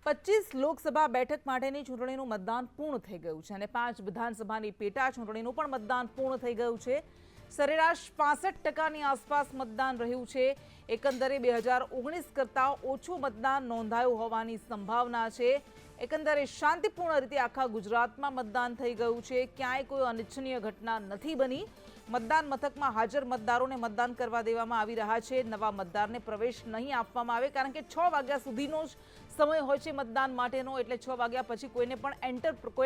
25 લોકસભા બેઠક માટેની ચૂંટણીનું મતદાન પૂર્ણ થઈ ગયું છે અને 5 વિધાનસભાની પેટા ચૂંટણીનું પણ મતદાન પૂર્ણ થઈ ગયું છે। સરેરાશ 65% આસપાસ મતદાન રહ્યું છે। એકંદરે 2019 કરતાં ઓછું મતદાન નોંધાયું હોવાની સંભાવના છે। એકંદરે શાંતિપૂર્ણ રીતે આખા ગુજરાતમાં મતદાન થઈ ગયું છે। ક્યાંય કોઈ અનિચ્છનીય ઘટના નથી બની। મતદાન મથકમાં હાજર મતદારોને મતદાન કરવા દેવામાં આવી રહ્યા છે। નવા મતદારને પ્રવેશ નહીં આપવામાં આવે કારણ કે 6 વાગ્યા સુધીનો જ સમય હોય છે મતદાન માટેનો, એટલે 6 વાગ્યા પછી કોઈને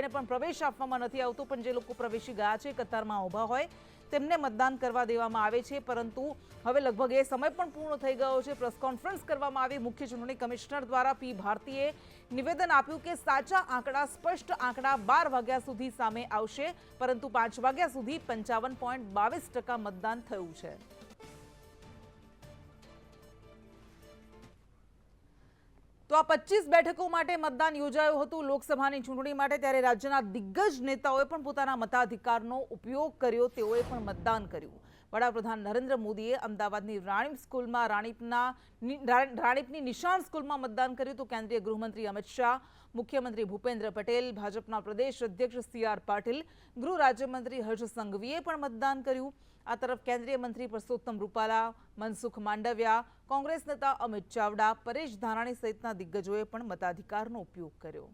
પણ પ્રવેશ આપવામાં નથી આવતો। પણ જે લોકો પ્રવેશી ગયા છે, કતારમાં ઊભા હોય, તેમને મતદાન કરવા દેવામાં આવે છે। પરંતુ હવે લગભગ એ સમય પણ પૂર્ણ થઈ ગયો છે। પ્રેસ કોન્ફરન્સ કરવામાં આવી। મુખ્ય ચૂંટણી કમિશનર દ્વારા પી ભારતીએ નિવેદન આપ્યું કે સાચા આંકડા, સ્પષ્ટ આંકડા 12 વાગ્યા સુધી સામે આવશે, પરંતુ 5 વાગ્યા સુધી 55.22% મતદાન થયું છે। તો આ 25 બેઠકો માટે મતદાન યોજાયું હતું લોકસભાની ચૂંટણી માટે। ત્યારે રાજ્યના દિગ્ગજ નેતાઓએ પણ પોતાના મતાધિકારનો ઉપયોગ કર્યો, તેઓએ પણ મતદાન કર્યું। વડાપ્રધાન નરેન્દ્ર મોદીએ અમદાવાદની રાણીપ સ્કૂલમાં રાણીપની નિશાન સ્કૂલમાં મતદાન કર્યું, તો કેન્દ્રીય ગૃહમંત્રી અમિત શાહ, મુખ્યમંત્રી ભૂપેન્દ્ર પટેલ, ભાજપના પ્રદેશ અધ્યક્ષ સી.આર. પાટીલ, ગૃહ રાજ્યમંત્રી હર્ષ સંઘવીએ પણ મતદાન કર્યું। આ તરફ કેન્દ્રીય મંત્રી પરસોત્તમ રૂપાલા, મનસુખ માંડવિયા, કોંગ્રેસ નેતા અમિત ચાવડા, પરેશ ધાનાણી સહિતના દિગ્ગજોએ પણ મતાધિકારનો ઉપયોગ કર્યો।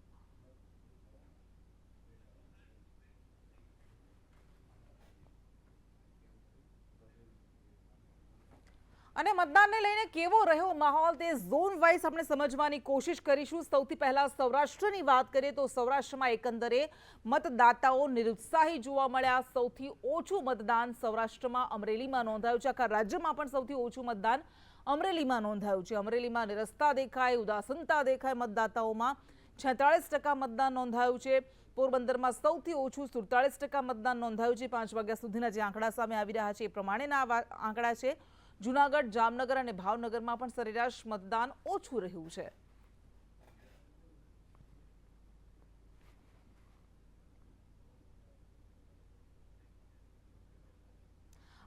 અને મતદાનને લઈને કેવો રહ્યો માહોલ તે ઝોન વાઇઝ આપણે સમજવાની કોશિશ કરીશું। સૌથી પહેલા સૌરાષ્ટ્રની વાત કરીએ તો સૌરાષ્ટ્રમાં એકંદરે મતદાતાઓ નિરુત્સાહી જોવા મળ્યા। સૌથી ઓછું મતદાન સૌરાષ્ટ્રમાં અમરેલીમાં નોંધાયું છે। આખા રાજ્યમાં પણ સૌથી ઓછું મતદાન અમરેલીમાં નોંધાયું છે। અમરેલીમાં નિરસ્તા દેખાય, ઉદાસીનતા દેખાય મતદાતાઓમાં। 46% મતદાન નોંધાયું છે। પોરબંદરમાં સૌથી ઓછું 47% મતદાન નોંધાયું છે। 5 વાગ્યા સુધીના જે આંકડા સામે આવી રહ્યા છે એ પ્રમાણેના આંકડા છે। જૂનાગઢ, જામનગર અને ભાવનગરમાં પણ સરેરાશ મતદાન ઓછું રહ્યું છે।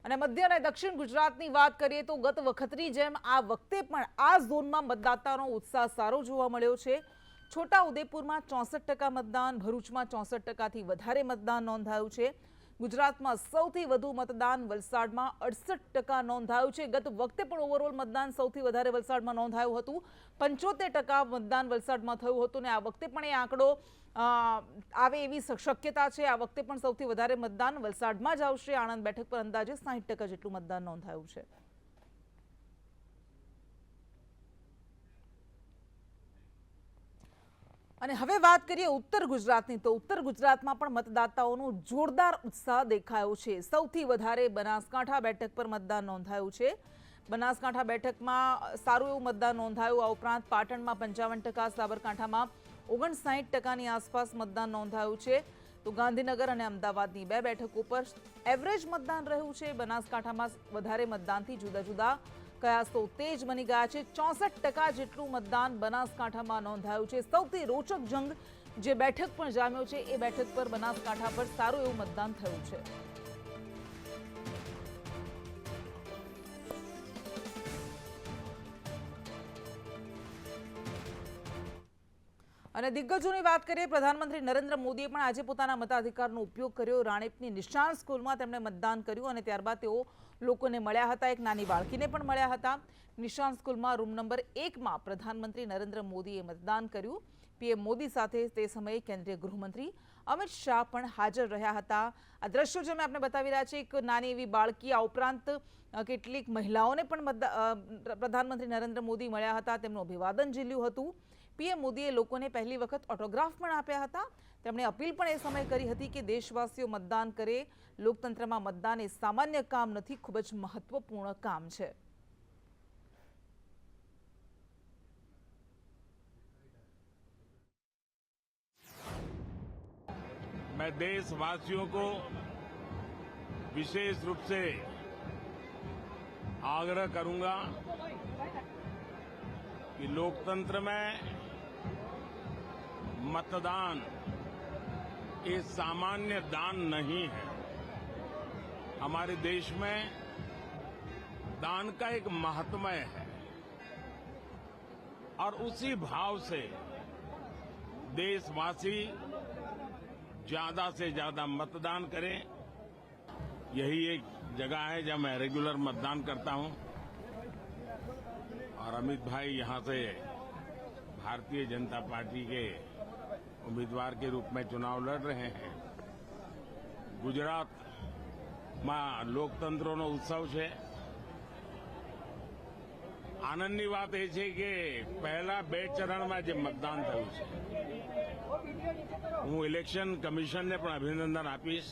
અને મધ્ય અને દક્ષિણ ગુજરાતની વાત કરીએ તો ગત વખતની જેમ આ વખતે પણ આ ઝોનમાં મતદાતાનો ઉત્સાહ સારો જોવા મળ્યો છે। છોટાઉદેપુરમાં 64% મતદાન, ભરૂચમાં 64%થી વધારે મતદાન નોંધાયું છે। ગુજરાતમાં સૌથી વધુ મતદાન વલસાડમાં 68% નોંધાયું છે। ગત વખતે પણ ઓવરઓલ મતદાન સૌથી વધારે વલસાડમાં નોંધાયું હતું, 75% મતદાન વલસાડમાં થયું હતું, અને આ વખતે પણ એ આંકડો આવે એવી શક્યતા છે। આ વખતે પણ સૌથી વધારે મતદાન વલસાડમાં જ આવશે। આણંદ બેઠક પર અંદાજે 60% જેટલું મતદાન નોંધાયું છે। અને હવે વાત કરીએ ઉત્તર ગુજરાતની, તો ઉત્તર ગુજરાતમાં પણ મતદાતાઓનો જોરદાર ઉત્સાહ દેખાયો છે। સૌથી વધારે બનાસકાંઠા બેઠક પર મતદાન નોંધાયું છે। બનાસકાંઠા બેઠકમાં સારું એવું મતદાન નોંધાયું। આ ઉપરાંત પાટણમાં 55%, સાબરકાંઠામાં 59%ની આસપાસ મતદાન નોંધાયું છે। તો ગાંધીનગર અને અમદાવાદની 2 બેઠકો પર એવરેજ મતદાન રહ્યું છે। બનાસકાંઠામાં વધારે મતદાનથી જુદા જુદા કયાસો તેજ બની ગયા છે। 64% જેટલું મતદાન બનાસકાંઠામાં નોંધાયું છે। સૌથી રોચક જંગ જે બેઠક પણ જામ્યો છે એ બેઠક પર બનાસકાંઠા પર સારું એવું મતદાન થયું છે। અને દિગ્ગજોની વાત કરીએ, પ્રધાનમંત્રી નરેન્દ્ર મોદીએ પણ આજે પોતાના મતાધિકારનો ઉપયોગ કર્યો। રાણીપની નિશાન સ્કૂલમાં તેમણે મતદાન કર્યું અને ત્યારબાદ તેઓ લોકોને મળ્યા હતા। એક નાની બાળકીને પણ મળ્યા હતા। નિશાન સ્કૂલમાં રૂમ નંબર 1માં પ્રધાનમંત્રી નરેન્દ્ર મોદીએ મતદાન કર્યું। પીએમ મોદી સાથે તે સમયે કેન્દ્રીય ગૃહમંત્રી અમિત શાહ પણ હાજર રહ્યા હતા। આ દ્રશ્યો જે મેં આપને બતાવી રહ્યા છે, એક નાની એવી બાળકી, આ ઉપરાંત કેટલીક મહિલાઓને પણ પ્રધાનમંત્રી નરેન્દ્ર મોદી મળ્યા હતા, તેમનું અભિવાદન ઝીલ્યું હતું। પીએમ મોદીએ લોકોને પહેલી વખત ઓટોગ્રાફ પણ આપ્યા હતા। તેમણે અપીલ પણ એ સમયે કરી હતી કે દેશવાસીઓ મતદાન કરે। લોકતંત્રમાં મતદાન એ સામાન્ય કામ નથી, ખૂબ જ મહત્વપૂર્ણ કામ છે। मैं देशवासियों को विशेष रूप से आग्रह करूंगा कि लोकतंत्र में मतदान ये सामान्य दान नहीं है। हमारे देश में दान का एक महात्म्य है और उसी भाव से देशवासी ज्यादा से ज्यादा मतदान करें। यही एक जगह है जहां मैं रेगुलर मतदान करता हूं और अमित भाई यहां से भारतीय जनता पार्टी के उम्मीदवार के रूप में चुनाव लड़ रहे हैं। गुजरात में લોકતંત્રનો ઉત્સવ છે। આનંદની વાત એ છે કે પહેલા 2 ચરણમાં જે મતદાન થયું છે, હું ઇલેક્શન કમિશનને પણ અભિનંદન આપીશ।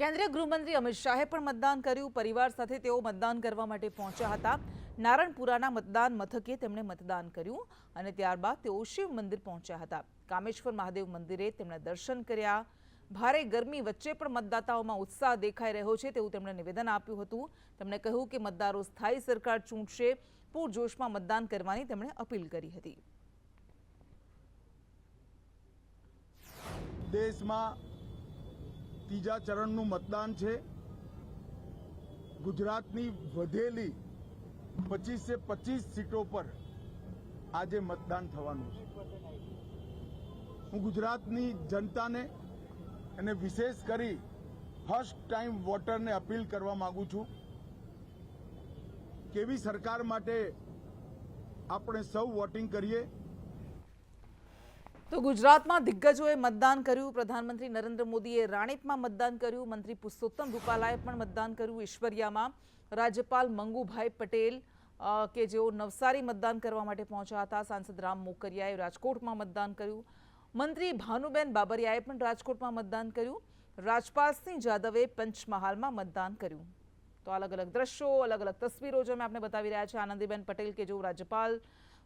કેન્દ્રીય ગૃહમંત્રી અમિત શાહે પણ મતદાન કર્યું। પરિવાર સાથે તેઓ મતદાન કરવા માટે પહોંચ્યા હતા। નારણપુરાના મતદાન મથકે તેમણે મતદાન કર્યું અને ત્યારબાદ તેઓ શિવ મંદિર પહોંચ્યા હતા। કામેશ્વર મહાદેવ મંદિરે તેમણે દર્શન કર્યા। ભારે ગરમી વચ્ચે પણ મતદાતાઓમાં ઉત્સાહ દેખાઈ રહ્યો છે તેવું તેમણે નિવેદન આપ્યું હતું। તેમણે કહ્યું કે મતદારો સ્થાયી સરકાર ચૂંટશે, પૂરજોશમાં મતદાન કરવાની તેમણે અપીલ કરી હતી। દેશમાં ત્રીજા ચરણનું મતદાન છે। ગુજરાતની વધેલી 25 से 25 सीटों पर આજે મતદાન થવાનું છે। હું ગુજરાતની જનતાને અને વિશેષ કરી ફર્સ્ટ ટાઈમ વોટરને અપીલ કરવા માંગુ છું, કેવી સરકાર માટે આપણે સૌ વોટિંગ કરીએ। તો ગુજરાતમાં દિગ્ગજોએ મતદાન કર્યું। પ્રધાનમંત્રી નરેન્દ્ર મોદીએ રાણીપમાં મતદાન કર્યું। મંત્રી પુરુષોત્તમ રૂપાલાએ પણ મતદાન કર્યું। ઈશ્વરિયામાં રાજ્યપાલ મંગુભાઈ પટેલ કે જેઓ નવસારી મતદાન કરવા માટે પહોંચ્યા હતા। સાંસદ રામ મોકરિયાએ રાજકોટમાં મતદાન કર્યું। મંત્રી ભાનુબેન બાબરિયાએ પણ રાજકોટમાં મતદાન કર્યું। રાજપાલ સિંહ જાદવે પંચમહાલમાં મતદાન કર્યું। તો અલગ અલગ દ્રશ્યો, અલગ અલગ તસવીરો જે અમે આપને બતાવી રહ્યા છે। આનંદીબેન પટેલ કે જેઓ રાજ્યપાલ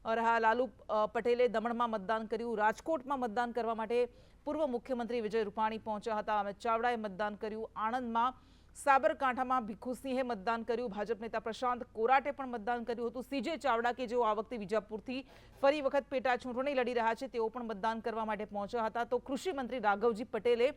રહ્યા, લાલુ પટેલે દમણમાં મતદાન કર્યું। રાજકોટમાં મતદાન કરવા માટે પૂર્વ મુખ્યમંત્રી વિજય રૂપાણી પહોંચ્યા હતા। અમિત ચાવડાએ મતદાન કર્યું। આણંદમાં સાબરકાંઠામાં ભીખુસિંહે મતદાન કર્યું। ભાજપ નેતા પ્રશાંત કોરાટે પણ મતદાન કર્યું હતું। સીજે ચાવડા કે જેઓ આ વખતે વિજાપુરથી ફરી વખત પેટા ચૂંટણી લડી રહ્યા છે તેઓ પણ મતદાન કરવા માટે પહોંચ્યા હતા। તો કૃષિ મંત્રી રાઘવજી પટેલે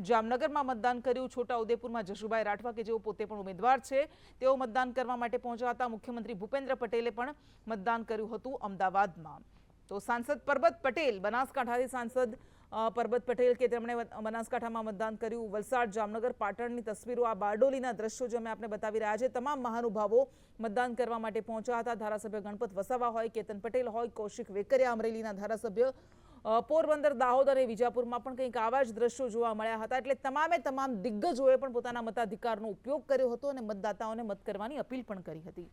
જામનગરમાં મતદાન કર્યું। છોટાઉદેપુરમાં જશુભાઈ રાઠવા કે જેઓ પોતે પણ ઉમેદવાર છે તેઓ મતદાન કરવા માટે પહોંચ્યા હતા। મુખ્યમંત્રી ભૂપેન્દ્ર પટેલે પણ મતદાન કર્યું હતું અમદાવાદમાં। તો સાંસદ પરબત પટેલ, બનાસકાંઠાથી સાંસદ પરબત પટેલ કે તેમણે બનાસકાંઠામાં મતદાન કર્યું। વલસાડ, જામનગર, પાટણની તસવીરો, આ બારડોલીના દ્રશ્યો જે અમે આપને બતાવી રહ્યા છે। તમામ મહાનુભાવો મતદાન કરવા માટે પહોંચ્યા હતા। ધારાસભ્ય ગણપત વસાવા હોય, કેતન પટેલ હોય, કૌશિક વેકરિયા અમરેલીના ધારાસભ્ય, પોરબંદર, દાહોદ અને વિજાપુરમાં પણ કંઈક આવા જ દ્રશ્યો જોવા મળ્યા હતા। એટલે તમામે તમામ દિગ્ગજોએ પણ પોતાના મતાધિકારનો ઉપયોગ કર્યો હતો અને મતદાતાઓને મત કરવાની અપીલ પણ કરી હતી।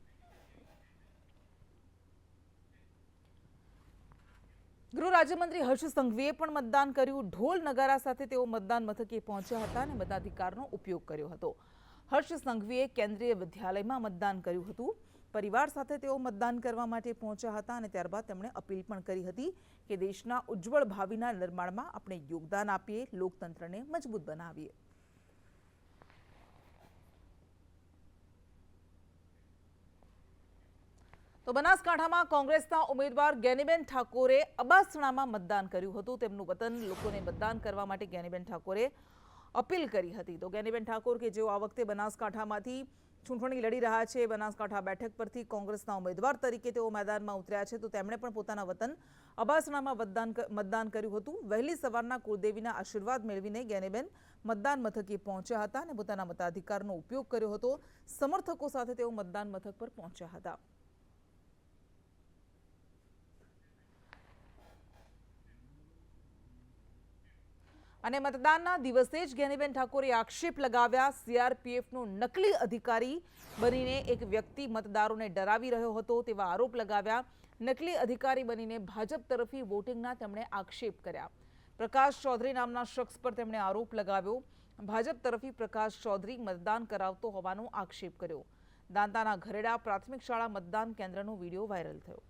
ગૃહ રાજ્યમંત્રી હર્ષ સંઘવીએ પણ મતદાન કર્યું। ઢોલ નગારા સાથે તેઓ મતદાન મથકે પહોંચ્યા હતા અને મતાધિકારનો ઉપયોગ કર્યો હતો। હર્ષ સંઘવીએ કેન્દ્રીય વિદ્યાલયમાં મતદાન કર્યું હતું। પરિવાર સાથે તેઓ મતદાન કરવા માટે પહોંચ્યા હતા અને ત્યારબાદ તેમણે અપીલ પણ કરી હતી કે દેશના ઉજ્જવળ ભાવિના નિર્માણમાં આપણે યોગદાન આપીએ, લોકતંત્રને મજબૂત બનાવીએ। તો બનાસકાંઠામાં કોંગ્રેસના ઉમેદવાર જ્ઞાનીબેન ઠાકોરે અબાસણામાં મતદાન કર્યું હતું। તેમનું વતન, લોકોને મતદાન કરવા માટે જ્ઞાનીબેન ઠાકોરે અપીલ કરી હતી। તો જ્ઞાનીબેન ઠાકોર કે જેઓ આ વખતે બનાસકાંઠામાંથી ચૂંટણી લડી રહ્યા છે, બનાસકાંઠા બેઠક પરથી કોંગ્રેસના ઉમેદવાર તરીકે તેઓ મેદાનમાં ઉતર્યા છે, તો તેમણે પણ પોતાના વતન અબાસણામાં મતદાન કર્યું હતું। વહેલી સવારના કુળદેવીના આશીર્વાદ મેળવીને જ્ઞાનીબેન મતદાન મથકે પહોંચ્યા હતા અને પોતાના મતાધિકારનો ઉપયોગ કર્યો હતો। સમર્થકો સાથે તેઓ મતદાન મથક પર પહોંચ્યા હતા। અને મતદાનના દિવસે જ જ્ઞાનીબેન ઠાકોરે આક્ષેપ લગાવ્યા, સીઆરપીએફનો નકલી અધિકારી બનીને એક વ્યક્તિ મતદારોને ડરાવી રહ્યો હતો તેવા આરોપ લગાવ્યા। નકલી અધિકારી બનીને ભાજપ તરફી વોટિંગના તેમણે આક્ષેપ કર્યા। પ્રકાશ ચૌધરી નામના શખ્સ પર તેમણે આરોપ લગાવ્યો। ભાજપ તરફી પ્રકાશ ચૌધરી મતદાન કરાવતો હોવાનો આક્ષેપ કર્યો। દાંતાના ઘરેડા પ્રાથમિક શાળા મતદાન કેન્દ્રનો વિડીયો વાયરલ થયો।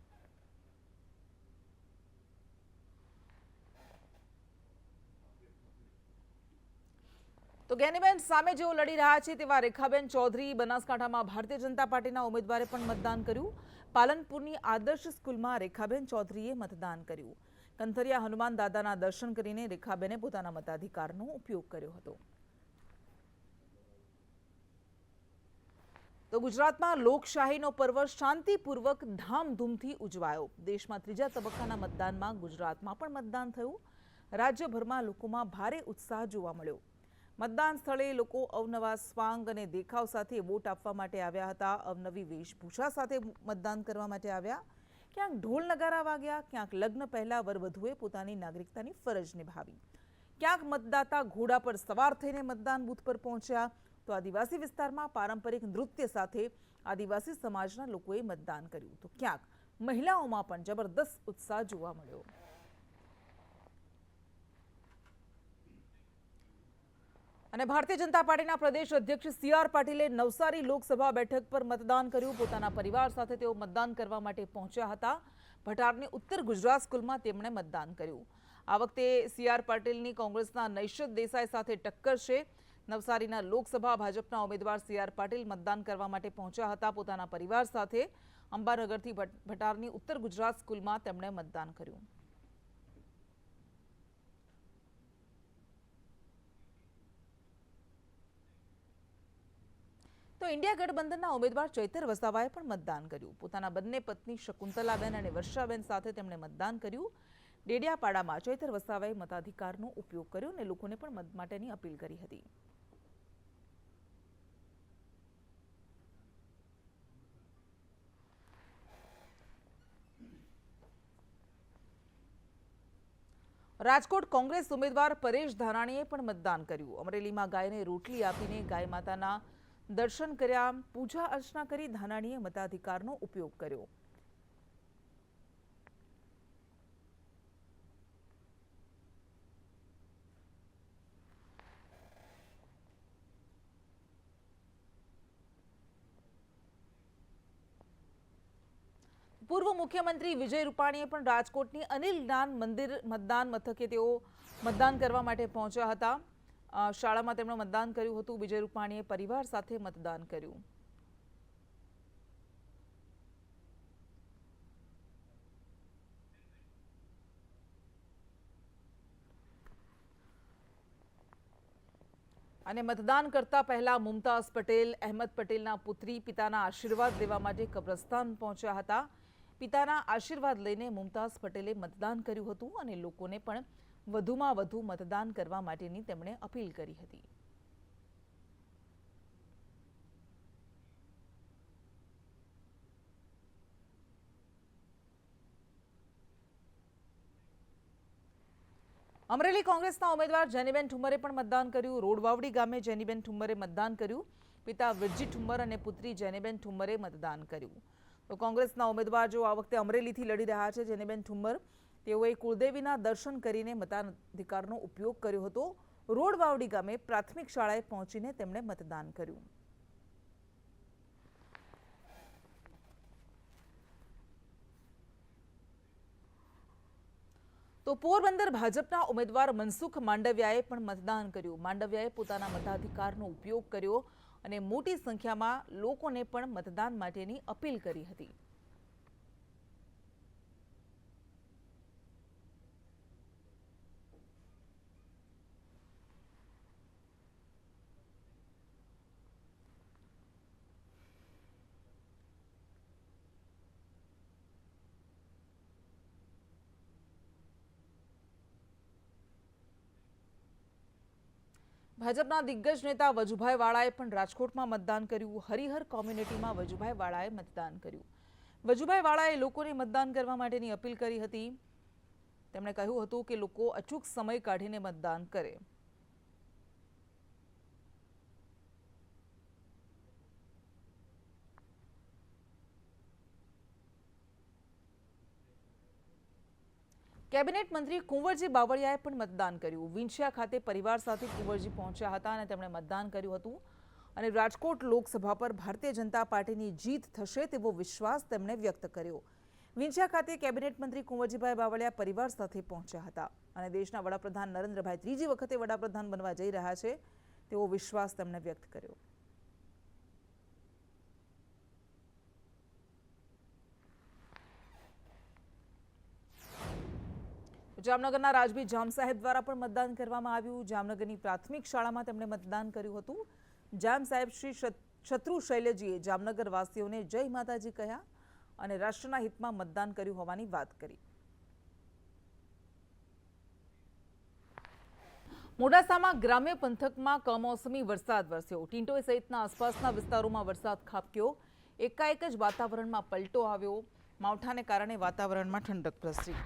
તો જ્ઞાનીબેન સામે જેઓ લડી રહ્યા છે તેવા રેખાબેન ચૌધરી, બનાસકાંઠામાં ભારતીય જનતા પાર્ટીના ઉમેદવારે પણ મતદાન કર્યું। પાલનપુરની આદર્શ સ્કૂલમાં રેખાબેન ચૌધરીએ મતદાન કર્યું। કંથરિયા હનુમાન દાદાના દર્શન કરીને રેખાબેને પોતાના મતાધિકારનો ઉપયોગ કર્યો હતો। તો ગુજરાતમાં લોકશાહીનો પર્વ શાંતિપૂર્વક ધામધૂમથી ઉજવાયો. દેશમાં ત્રીજા તબક્કાના મતદાનમાં ગુજરાતમાં પણ મતદાન થયું. રાજ્યભરમાં લોકોમાં ભારે ઉત્સાહ જોવા મળ્યો. મતદાન સ્થળે લોકો અવનવા સ્વાંગ અને દેખાવ સાથે વોટ આપવા માટે આવ્યા હતા. અવનવી વેશભૂષા સાથે મતદાન કરવા માટે આવ્યા. ક્યાંક ઢોલ નગારા વાગ્યા, ક્યાંક લગ્ન પહેલા વરવધુએ પોતાની નાગરિકતાની ફરજ નિભાવી, ક્યાંક મતદાતા ઘોડા પર સવાર થઈને મતદાન બૂથ પર પહોંચ્યા. તો આદિવાસી વિસ્તારમાં પારંપરિક નૃત્ય સાથે આદિવાસી સમાજના લોકોએ મતદાન કર્યું. તો ક્યાંક મહિલાઓમાં પણ જબરદસ્ત ઉત્સાહ જોવા મળ્યો. અને ભારતીય જનતા પાર્ટીના પ્રદેશ અધ્યક્ષ સી.આર. પાટીલે નવસારી લોકસભા બેઠક પર મતદાન કર્યું. પોતાના પરિવાર સાથે તેઓ મતદાન કરવા માટે પહોંચ્યા હતા. ભટારની ઉત્તર ગુજરાત સ્કૂલમાં તેમણે મતદાન કર્યું. આ વખતે સી.આર. પાટીલની કોંગ્રેસના નૈશદ દેસાઈ સાથે ટક્કર છે. નવસારીના લોકસભા ભાજપના ઉમેદવાર સી.આર. પાટીલ મતદાન કરવા માટે પહોંચ્યા હતા. પોતાના પરિવાર સાથે અંબાનગરથી ભટારની ઉત્તર ગુજરાત સ્કૂલમાં તેમણે મતદાન કર્યું. તો ઇન્ડિયા ગઠબંધનના ઉમેદવાર ચૈતર વસાવાએ પણ મતદાન કર્યું. પોતાના બંને પત્ની શકુંતલાબેન અને વર્ષાબેન સાથે તેમણે મતદાન કર્યું. ડેડિયાપાડામાં ચૈતર વસાવાએ મતાધિકારનો ઉપયોગ કર્યો અને લોકોને પણ મત માટેની અપીલ કરી હતી. રાજકોટ કોંગ્રેસ ઉમેદવાર પરેશ ધાનાણીએ પણ મતદાન કર્યું. અમરેલીમાં ગાયને રોટલી આપીને ગાય માતાના દર્શન કર્યા, પૂજા અર્ચના કરી ધાનાણીએ મતાધિકારનો ઉપયોગ કર્યો. પૂર્વ મુખ્યમંત્રી વિજય રૂપાણીએ પણ રાજકોટની અનિલ જ્ઞાન મંદિર મતદાન મથકે તેઓ મતદાન કરવા માટે પહોંચ્યા હતા. શાળામાં તેમણે મતદાન કર્યું હતું. વિજય રૂપાણીએ પરિવાર સાથે મતદાન કર્યું. અને મતદાન કરતા પહેલા મુમતાઝ પટેલ અહેમદ પટેલના પુત્રી પિતાના આશીર્વાદ લેવા માટે કબ્રસ્તાન પહોંચ્યા હતા. પિતાના આશીર્વાદ લઈને મુમતાઝ પટેલે મતદાન કર્યું હતું અને લોકોને પણ વધુમાં વધુ મતદાન કરવા માટેની તેમણે અપીલ કરી હતી. અમરેલી કોંગ્રેસના ઉમેદવાર જેનીબેન ઠુમ્મરે પણ મતદાન કર્યું. રોડવાવડી ગામે જેનીબેન ઠુમ્મરે મતદાન કર્યું. પિતા વિરજી ઠુમ્મર અને પુત્રી જેનીબેન ઠુમ્મરે મતદાન કર્યું. તો કોંગ્રેસના ઉમેદવાર જો આ વખતે અમરેલીથી લડી રહ્યા છે જેનીબેન ઠુમ્મર, તેઓએ કુળદેવીના દર્શન કરીને મતાધિકારનો ઉપયોગ કર્યો હતો. રોડવાવડી ગામે પ્રાથમિક શાળાએ પહોંચીને તેમણે મતદાન કર્યું. તો પોરબંદર ભાજપના ઉમેદવાર મનસુખ માંડવિયાએ પણ મતદાન કર્યું. માંડવિયાએ પોતાના મતાધિકારનો ઉપયોગ કર્યો અને મોટી સંખ્યામાં લોકોને પણ મતદાન માટેની અપીલ કરી હતી. ભાજપના દિગ્ગજ નેતા વજુભાઈ વાળાએ પણ રાજકોટમાં મતદાન કર્યું. હરિહર કોમ્યુનિટીમાં વજુભાઈ વાળાએ મતદાન કર્યું. વજુભાઈ વાળાએ લોકોને મતદાન કરવા માટેની અપીલ કરી હતી. તેમણે કહ્યું હતું કે લોકો અચૂક સમય કાઢીને મતદાન કરે. કેબિનેટ મંત્રી કુંવરજી બાવળિયાએ પણ મતદાન કર્યું. વિંછિયા ખાતે પરિવાર સાથે કુંવરજી પહોંચ્યા હતા અને તેમણે મતદાન કર્યું હતું. અને રાજકોટ લોકસભા પર ભારતીય જનતા પાર્ટીની જીત થશે તેવો વિશ્વાસ તેમણે વ્યક્ત કર્યો. વિંછિયા ખાતે કેબિનેટ મંત્રી કુંવરજીભાઈ બાવળિયા પરિવાર સાથે પહોંચ્યા હતા અને દેશના વડાપ્રધાન નરેન્દ્રભાઈ ત્રીજી વખતે વડાપ્રધાન બનવા જઈ રહ્યા છે તેવો વિશ્વાસ તેમણે વ્યક્ત કર્યો. જામનગરના રાજવી જામ સાહેબ દ્વારા પણ મતદાન કરવામાં આવ્યું. જામનગરની પ્રાથમિક શાળામાં તેમણે મતદાન કર્યું હતું. જામ સાહેબ શ્રી શત્રુ શૈલજીએ જામનગર વાસીઓને જય માતાજી કહ્યા અને રાષ્ટ્રના હિતમાં મતદાન કર્યું હોવાની વાત કરી. મોડાસામાં ગ્રામ્ય પંથકમાં કમોસમી વરસાદ વરસ્યો. ટિન્ટોઈ સહિતના આસપાસના વિસ્તારોમાં વરસાદ ખાબક્યો. એકાએક જ વાતાવરણમાં પલટો આવ્યો. માવઠાને કારણે વાતાવરણમાં ઠંડક પ્રસરી.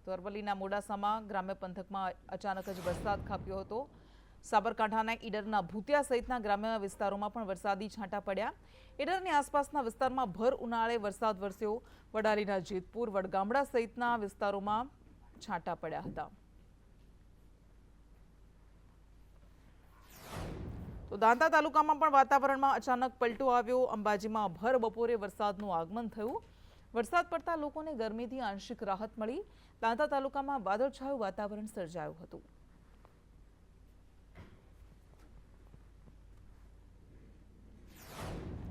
તો અરવલ્લીના મોડાસામાં ગ્રામ્ય પંથકમાં અચાનક જ વરસાદ ખાબક્યો હતો. સાબરકાંઠાના ઈડરના ભૂતિયા સહિતના ગ્રામ્ય વિસ્તારોમાં પણ વરસાદી છાંટા પડ્યા. ઈડરની આસપાસના વિસ્તારમાં ભર ઉનાળે વરસાદ વરસ્યો. વડાલીના જેતપુર, વડગામડા સહિતના વિસ્તારોમાં છાંટા પડ્યા હતા. તો દાંતા તાલુકામાં પણ વાતાવરણમાં અચાનક પલટો આવ્યો. અંબાજીમાં ભર બપોરે વરસાદનું આગમન થયું. વરસાદ પડતા લોકોને ગરમીથી આંશિક રાહત મળી. દાંતા તાલુકામાં વાદળછાયું વાતાવરણ સર્જાયું હતું.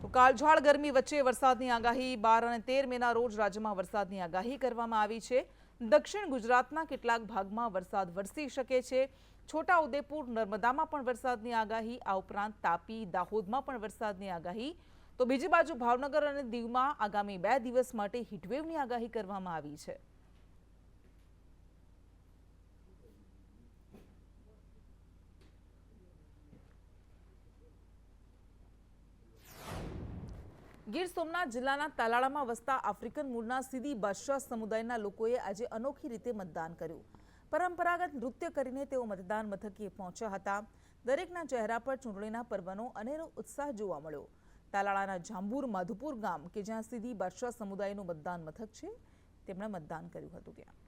તો કાળઝાળ ગરમી વચ્ચે વરસાદની આગાહી 12 અને 13 મેના રોજ રાજ્યમાં વરસાદની આગાહી કરવામાં આવી છે. દક્ષિણ ગુજરાતના કેટલાક ભાગમાં વરસાદ વરસી શકે છે. છોટાઉદેપુર, નર્મદામાં પણ વરસાદની આગાહી. આ ઉપરાંત તાપી, દાહોદમાં પણ વરસાદની આગાહી. તો બીજી બાજુ ભાવનગર અને દીવમાં આગામી 2 દિવસ માટે હીટવેવની આગાહી કરવામાં આવી છે. ગીર સોમનાથ જિલ્લાના તાલાળામાં વસતા આફ્રિકન મૂળના સીધી બાદશાહ સમુદાયના લોકોએ આજે અનોખી રીતે મતદાન કર્યું. પરંપરાગત નૃત્ય કરીને તેઓ મતદાન મથકે પહોંચ્યા હતા. દરેકના ચહેરા પર ચૂંટણીના પર્વનો અનેરો ઉત્સાહ જોવા મળ્યો. તાલાળાના જાંબુર માધુપુર ગામ કે જ્યાં સીધી બાદશાહ સમુદાયનું મતદાન મથક છે, તેમણે મતદાન કર્યું હતું. ત્યાં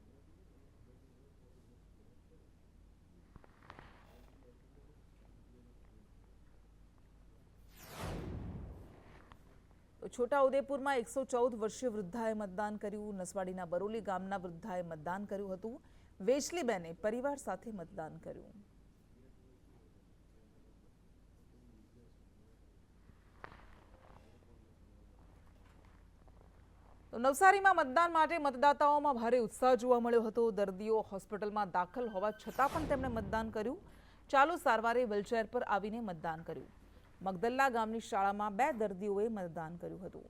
છોટાઉદેપુરમાં 114 વર્ષીય વૃદ્ધાએ મતદાન કર્યું. નસવાડીના બરોલી ગામના વૃદ્ધાએ મતદાન કર્યું હતું. વેચલીબેને પરિવાર સાથે મતદાન કર્યું. તો નવસારીમાં મતદાન માટે મતદાતાઓમાં ભારે ઉત્સાહ જોવા મળ્યો હતો. દર્દીઓ હોસ્પિટલમાં દાખલ હોવા છતાં પણ તેમણે મતદાન કર્યું. ચાલુ સારવારે વ્હીલચેર પર આવીને મતદાન કર્યું. મગદલ્લા ગામની શાળામાં 2 દર્દીઓએ મતદાન કર્યું હતું.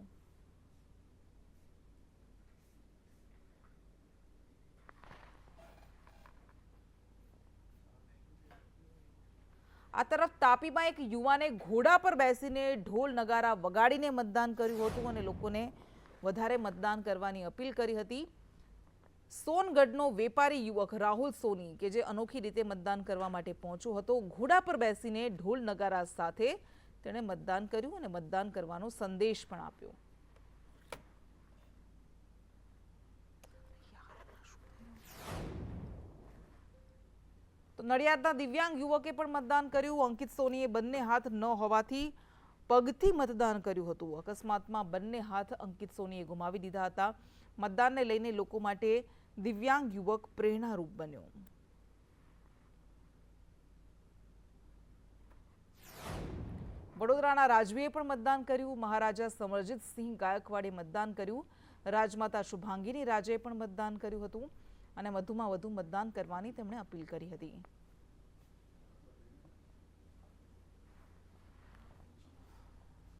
આ તરફ તાપીમાં એક યુવાને ઘોડા પર બેસીને ઢોલ નગારા વગાડીને મતદાન કર્યું હતું અને લોકોને વધારે મતદાન કરવાની અપીલ કરી હતી. સોનગઢનો વેપારી યુવક રાહુલ સોની કે જે અનોખી રીતે મતદાન કરવા માટે પહોંચ્યો હતો, ઘોડા પર બેસીને ઢોલ નગારા સાથે તેણે મતદાન કર્યું અને મતદાન કરવાનો સંદેશ પણ આપ્યો. તો નડિયાદના દિવ્યાંગ યુવકે પણ મતદાન કર્યું. અંકિત સોનીએ બંને હાથ ન હોવાથી પગથી મતદાન કર્યું હતું. અકસ્માતમાં બંને હાથ અંકિત સોનીએ ગુમાવી દીધા હતા. મતદાનને લઈને લોકો માટે દિવ્યાંગ યુવક પ્રેરણારૂપ બન્યો. વડોદરાના રાજવીએ પણ મતદાન કર્યું. મહારાજા સમરજીતસિંહ ગાયકવાડે મતદાન કર્યું. રાજમાતા શુભાંગીની રાજે પણ મતદાન કર્યું હતું અને વધુમાં વધુ મતદાન કરવાની તેમણે અપીલ કરી હતી.